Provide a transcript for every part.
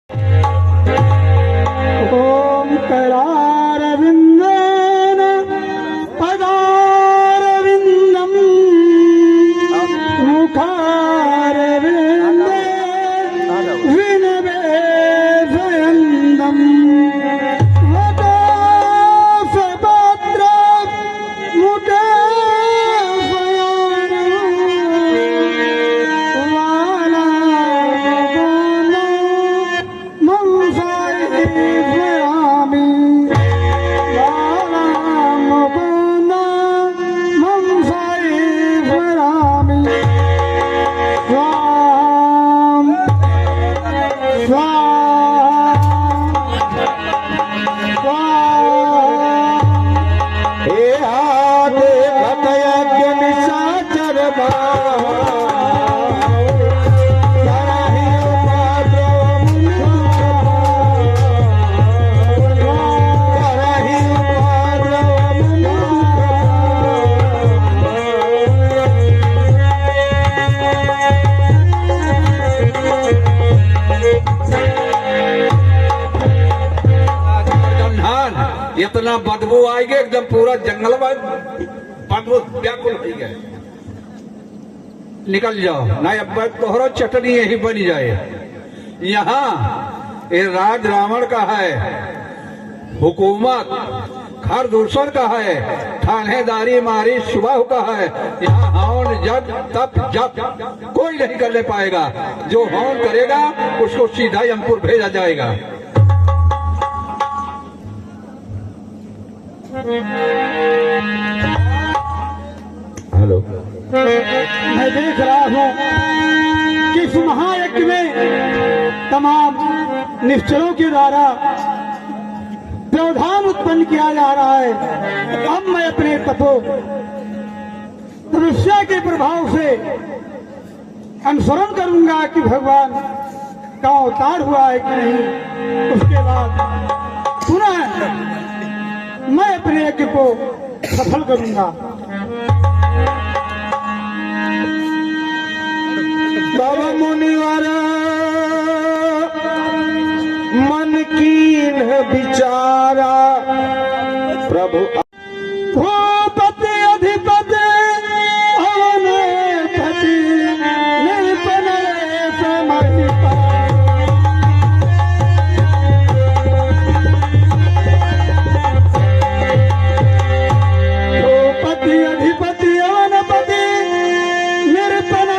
ओम करारविंदेन पदारविंदम मुखारविंदे विनवेशयन्दम इतना बदबू आएगी एकदम पूरा जंगल में बदबू व्याकुल हो गए। निकल जाओ ना, अब तोहरो चटनी यही बन जाए। यहाँ ये राज रावण का है, हुकूमत घर दूसर का है, थानेदारी मारी सुबह का है। यहाँ हौन जब तब जब कोई नहीं कर ले पाएगा। जो हौन करेगा उसको सीधा यमपुर भेजा जाएगा। हेलो, मैं देख रहा हूँ कि इस महायज्ञ में तमाम निश्चलों के द्वारा व्यवधान उत्पन्न किया जा रहा है। अब मैं अपने तपो तपस्या के प्रभाव से अनुसरण करूंगा कि भगवान का अवतार हुआ है कि नहीं। उसके बाद पुनः मैं अपने यज्ञ को सफल करूंगा। बाबा मुनिवर मन कीन विचारा प्रभु भूपति अधिपति अवनपति निरपन समर्पिता। भूपति अधिपति अवनपति निरपन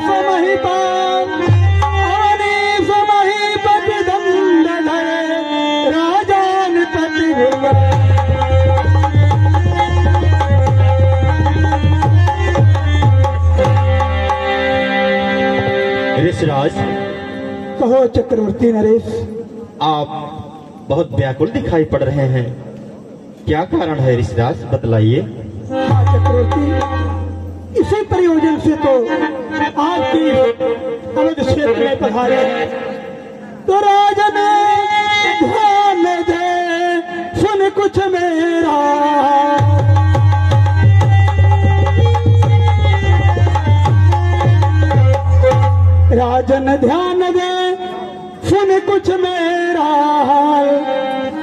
समहिपान अवनी समहिपति दंडधर राजानपति भुवन। ऋषिराज, कहो चक्रवर्ती नरेश। आप बहुत व्याकुल दिखाई पड़ रहे हैं, क्या कारण है ऋषिराज, बतलाइए। हाँ चक्रवर्ती, इसी प्रयोजन से तो आपकी अवध क्षेत्र में पधारे। तो राजन ध्यान दे सुन कुछ मेरा। राजन ध्यान दे सुन कुछ मेरा।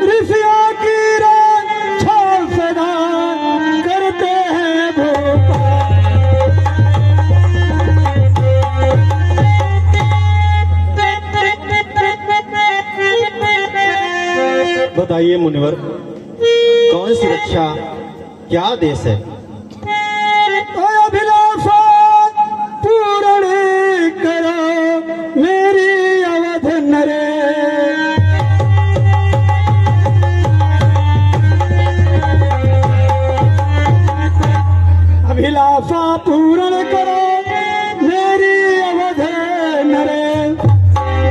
ऋषियों की रक्षा सदा करते हैं भोपाल। बताइए मुनिवर, कौन सी रक्षा, क्या आदेश है। अभिलाषा पूर्ण करो मेरी अवध नरे। अभिलाषा पूर्ण करो मेरी अवध नरे।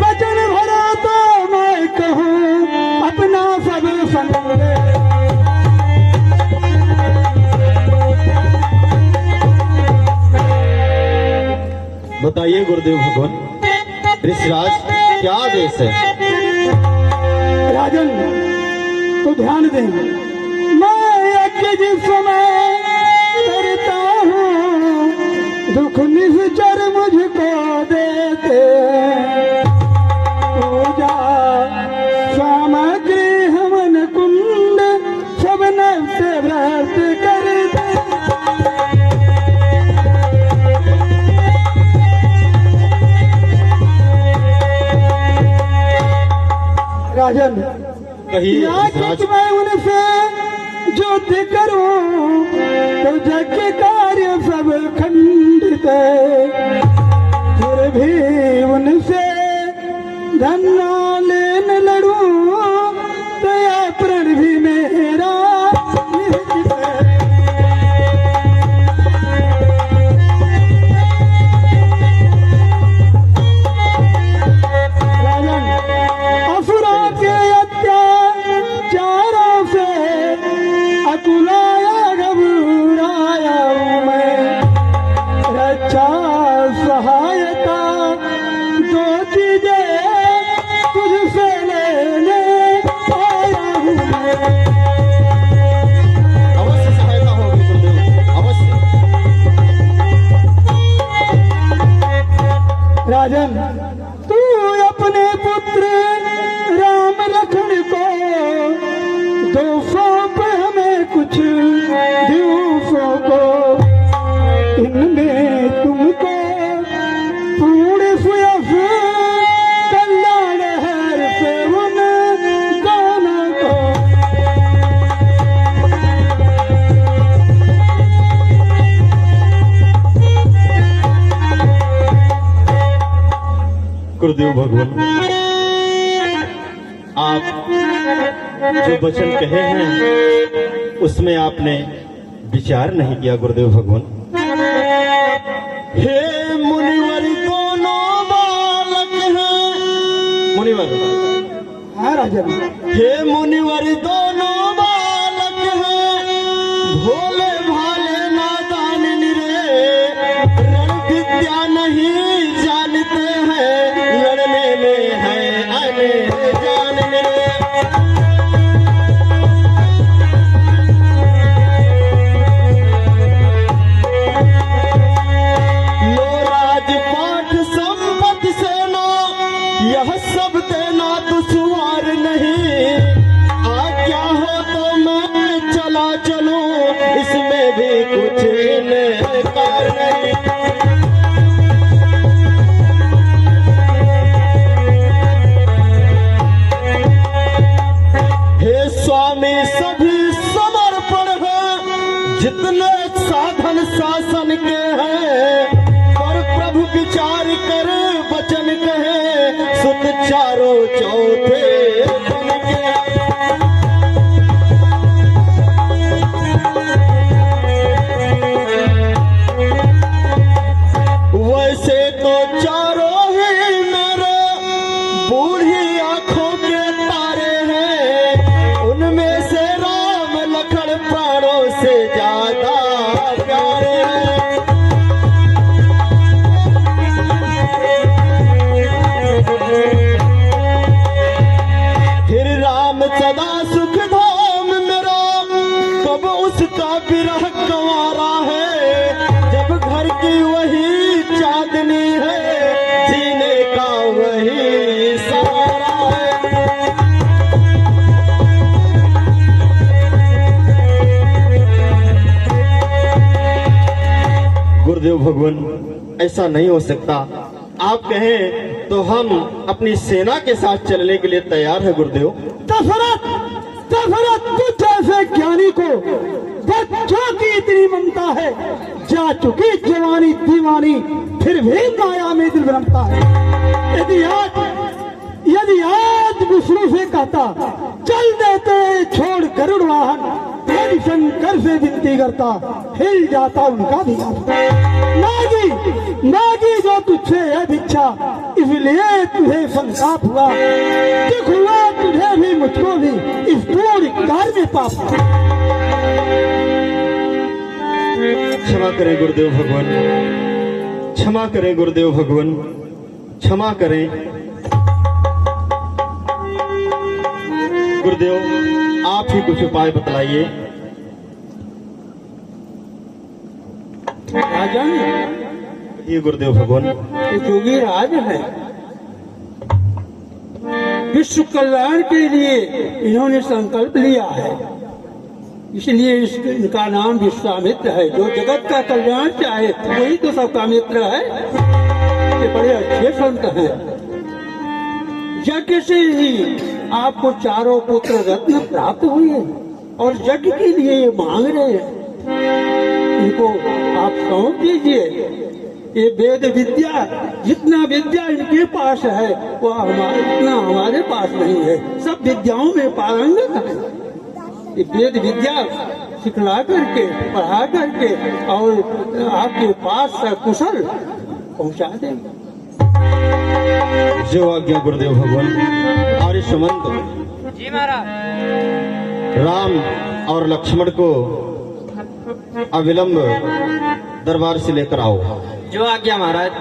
वचन भरा तो मैं कहूँ अपना सब संगे। बताइए गुरुदेव भगवान, ऋषिराज क्या आदेश है। राजन तो ध्यान दें, मैं यज्ञ जिस समय करता हूँ दुख निश्चर मुझको देते। पूजा राजन, कहिए या कि यशराज। मैं उनसे युद्ध करूं तो जग के कार्य सब खंडित है, फिर भी उनसे धन ना लेने लड़ूं तो यह प्रण भी मेरा निहित है। राजन, असुरों के अत्याचारों से अकुलाया घबराया हूं मैं, रक्षा सहायता दो चीजें तुझसे लेने आया हूं मैं। अवश्य सहायता होगी गुरुदेव, अवश्य। राजन, तू अपने पुत्र राम लखन को दो सौंप हमें कुछ दिवसों को, इनमें तुमको पूर्ण सुयस कल्याण है से उन दोनों को। गुरुदेव भगवान, आप जो वचन कहे हैं उसमें आपने विचार नहीं किया गुरुदेव भगवान। हे मुनिवर दोनों बालक हैं, मुनिवर। हाँ राजन, हे मुनिवर दोनों बालक हैं, भोले भाले नादान निरे, रण विद्या नहीं जानते हैं, लड़ने में है अनजान निरे। लो राजपाट संपत्ति सेना, यह सब देना दुश्वार नहीं, आज्ञा हो तो मैं चला चलूं, इसमें भी कुछ इनकार नहीं। हे स्वामी सभी समर्पण है, जितने साधन शासन के हैं, पर प्रभु विचार कर वचन कहे, सुत चारों चौथे बन के। वैसे तो चारों ही मेरे बूढ़ी आंखों के तारे हैं, उनमें से राम लखन प्राणों से ज्यादा प्यारे हैं। फिर राम सदा सुख धाम मेरा, कब उसका विरह गंवारा है, जब घर की वही चांदनी है, जीने का वही सहारा है। गुरुदेव भगवान, ऐसा नहीं हो सकता। आप कहें तो हम अपनी सेना के साथ चलने के लिए तैयार है गुरुदेव। दशरथ, दशरथ, तुझ जैसे ज्ञानी को बच्चों की इतनी ममता है, जा चुकी जवानी दीवानी, फिर भी माया में दिल रमता है। यदि आज विष्णु से कहता चल देते छोड़ गरुड़ वाहन, यदि शंकर से विनती करता हिल जाता उनका भी नागी, नागी जो तुझसे है भिक्षा, इसलिए तुझे संताप हुआ, दुख हुआ तुझे भी मुझको भी, इस पूरी कार में पाप हुआ। क्षमा करें गुरुदेव भगवान, क्षमा करें गुरुदेव भगवान, क्षमा करें गुरुदेव। आप ही कुछ उपाय बतलाइए। राजन, ये गुरुदेव भगवान। ये जोगी राज है, विश्व कल्याण के लिए इन्होंने संकल्प लिया है, इसलिए इनका नाम विश्वामित्र है। जो जगत का कल्याण चाहे वही तो सबका मित्र है। ये बड़े अच्छे संत हैं। यज्ञ से ही आपको चारों पुत्र रत्न प्राप्त हुए और यज्ञ के लिए ये मांग रहे हैं, इनको आप सौंप दीजिए। ये वेद विद्या, जितना विद्या इनके पास है वो हमारे पास नहीं है। सब विद्याओं में पारंगत है। ये वेद विद्या सिखला करके, पढ़ा करके और आपके पास सकुशल पहुंचा देंगे। जो आज्ञा गुरुदेव भगवान। आर्य सुमंत जी महाराज। राम और लक्ष्मण को अविलंब दरबार से लेकर आओ। जो आज्ञा महाराज।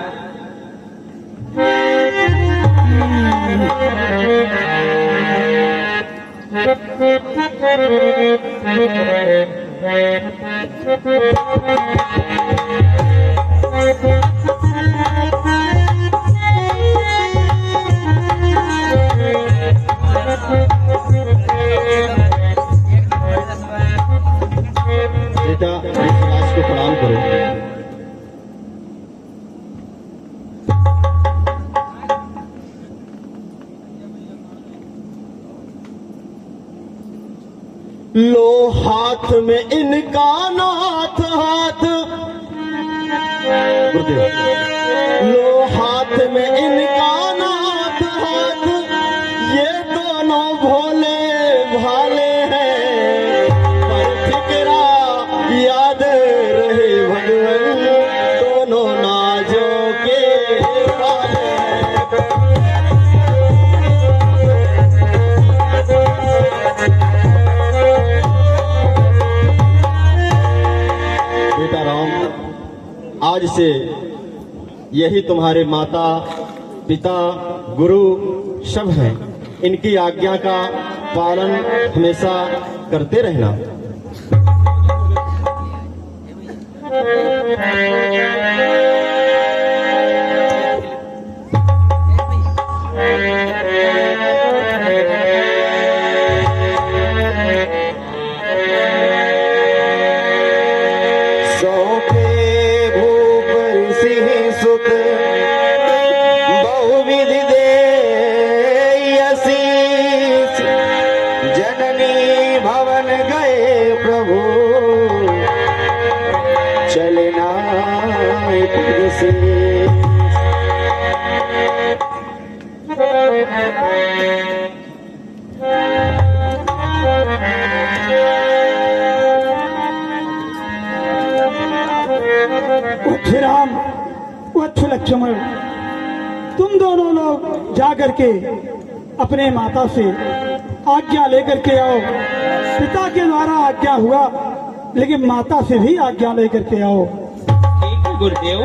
बेटा इस लाश को प्रणाम करो। लो हाथ में इनका नाथ हाथ, गुरुदेव, लो हाथ में इनका नाथ हाथ, ये दोनों भोले भाले हैं, पर फिक्रा याद रहे भगवान, दोनों नाजों के वाले। बेटा राम, आज से यही तुम्हारे माता पिता गुरु सब हैं। इनकी आज्ञा का पालन हमेशा करते रहना। चलना फिर से। वत्स राम, वत्स लक्ष्मण, तुम दोनों लोग जाकर के अपने माता से आज्ञा लेकर के आओ। पिता के द्वारा आज्ञा हुआ, लेकिन माता से भी आज्ञा लेकर के आओ। ठीक है गुरुदेव।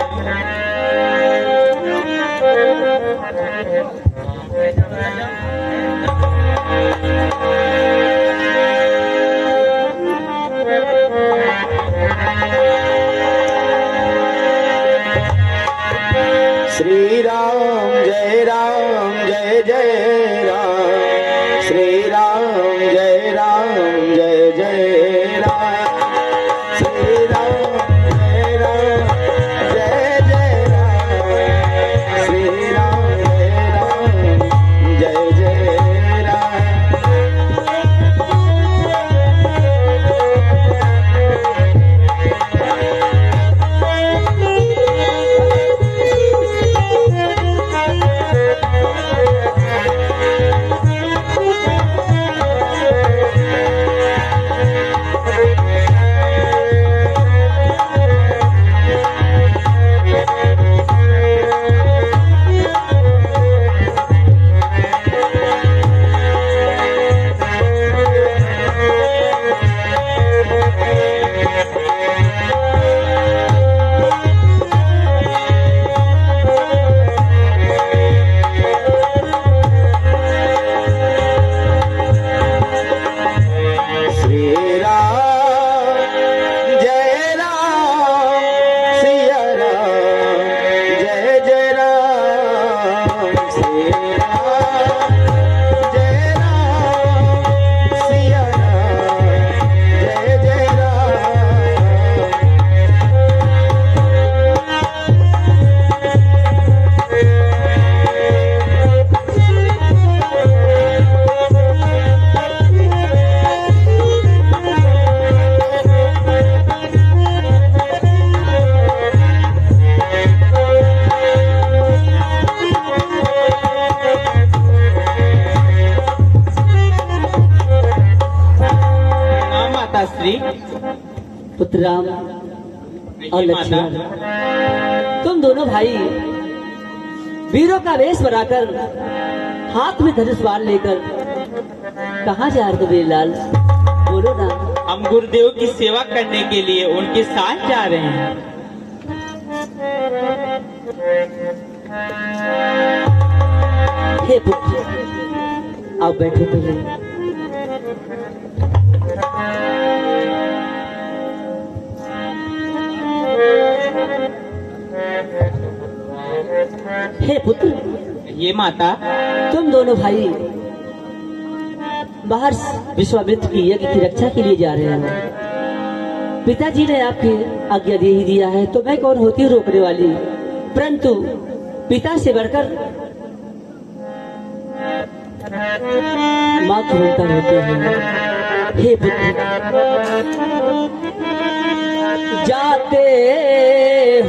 श्री राम जय राम जय जय राम, श्री राम जय राम जय जय राम, श्री राम जय राम जय जय राम, श्री राम जय जय राम। राम और ये माता लक्ष्मण, तुम दोनों भाई वीरों का वेश बनाकर हाथ में धनुष बाण लेकर कहाँ जा रहे हो मेरे लाल? बोलो ना। हम गुरुदेव की सेवा करने के लिए उनके साथ जा रहे हैं। हे पुत्र, आओ बैठो पहले। हे पुत्र, ये माता तुम दोनों भाई बाहर विश्वामित्र की यज्ञ की रक्षा के लिए जा रहे हो। पिताजी ने आपकी आज्ञा दे ही दिया है, तो मैं कौन होती हूँ रोकने वाली? परंतु पिता से बढ़कर माँ की ममता होती है। हे पुत्र, जाते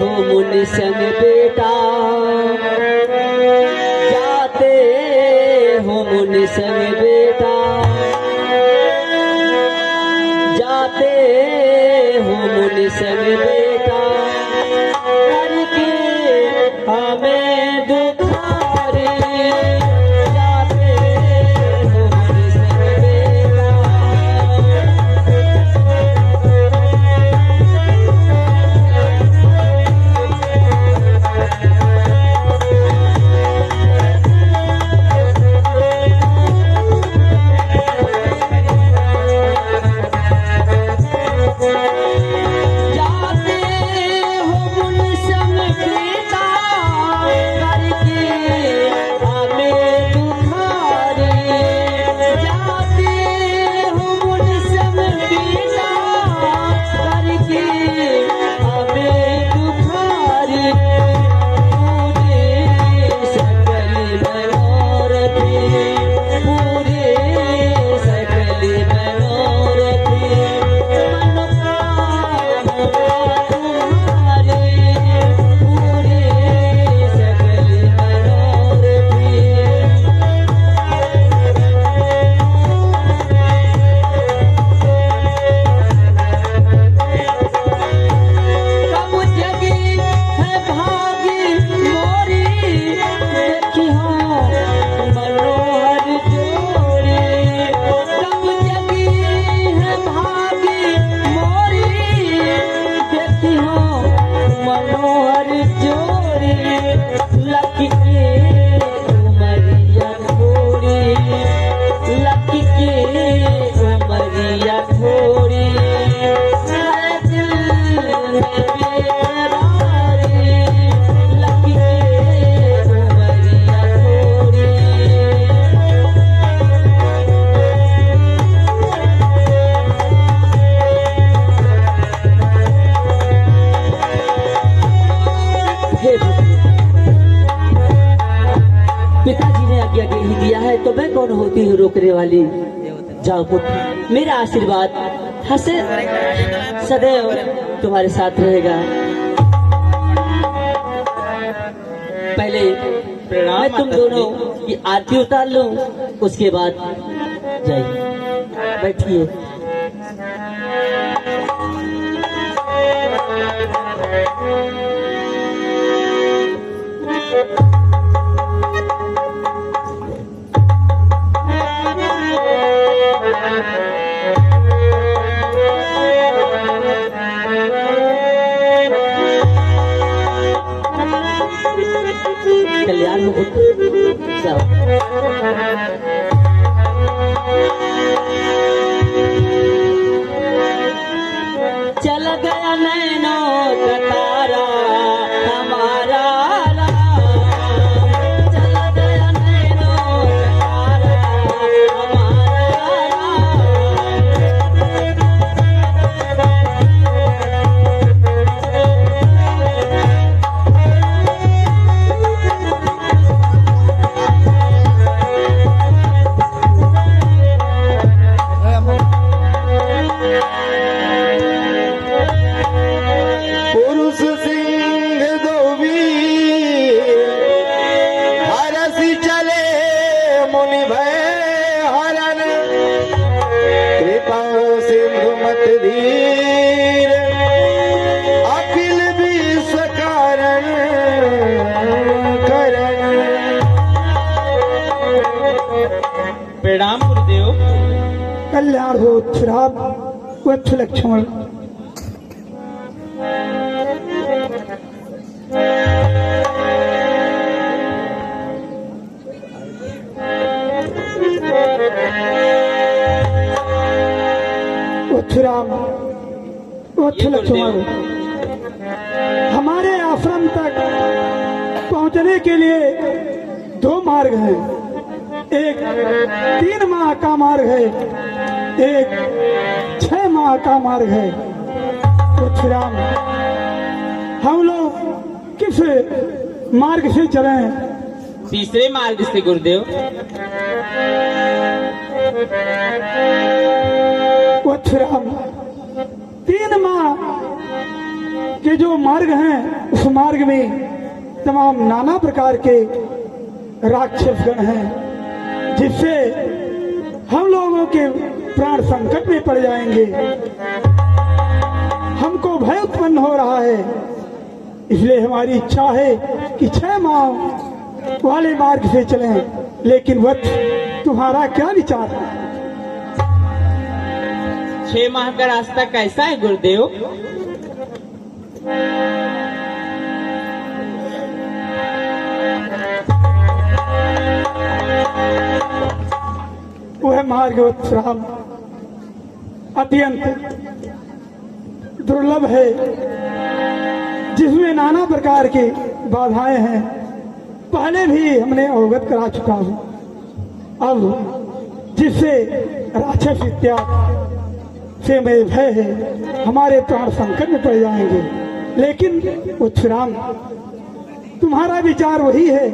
हो मुनि संग बेटा, जाते हो मुनि संग बेटा, जाते हो मुनि संग बेटा, करके हमें दुखारे, जाते हो मुनि संग बेटा। जाते हो मुनि संग बेटा, करके हमें दुखारे, जाते हो मुनि संग बेटा, करके हमें दुखारे। पूरे सकल मनोरथे, पूरे सकल मनोरथे, कब जगी है भागी मोरी, देखी हो मनोहर जोड़ी, कब जगी है भागी मोरी, देखी हो मनोहर जोड़ी, लकी के उमरिया थोड़ी, लकी के उमरिया थोड़ी, है दिल में बेकरारी, लकी के उमरिया थोड़ी। हे पिताजी ने आज्ञा दे ही दिया है, तो मैं कौन होती हूँ रोकने वाली? जाओ पुत्र, मेरा आशीर्वाद हंसे सदैव तुम्हारे साथ रहेगा। पहले मैं तुम दोनों की आरती उतार लूं, उसके बाद जाइए, बैठिए। कल्याण हो पुत्र, जाओ। चल गया नैनों का तारा हमारा राम, चल गया नैनों का तारा हमारा राम। प्रणाम गुरुदेव। कल्याण हो श्राप वत्स लक्ष्मण। वत्सराम वत्स लक्ष्मण, हमारे आश्रम तक पहुंचने के लिए दो मार्ग हैं। एक 3 माह का मार्ग है, एक 6 माह का मार्ग है। तो श्री राम, हम लोग किस मार्ग से चलें? तीसरे मार्ग से गुरुदेव। वत्सराम, 3 माह के जो मार्ग हैं उस मार्ग में तमाम नाना प्रकार के राक्षस गण हैं, जिससे हम लोगों के प्राण संकट में पड़ जाएंगे। हमको भय उत्पन्न हो रहा है, इसलिए हमारी इच्छा है कि 6 माह वाले मार्ग से चलें। लेकिन वत्स, तुम्हारा क्या विचार है? 6 माह का रास्ता कैसा है गुरुदेव? वह मार्ग वत्सराम अत्यंत दुर्लभ है, जिसमें नाना प्रकार की बाधाएं हैं। पहले भी हमने अवगत करा चुका हूं। अब जिससे राक्षस इत्यादि से मैं भय है, हमारे प्राण संकट में पड़ जाएंगे। लेकिन वत्सराम, तुम्हारा विचार वही है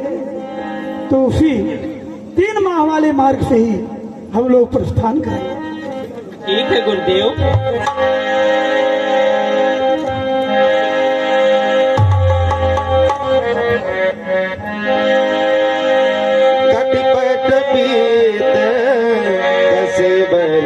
तो उसी 3 माह वाले मार्ग से ही हम लोग प्रस्थान करें। ठीक है गुरुदेव। कटिपट बीत 10 बरस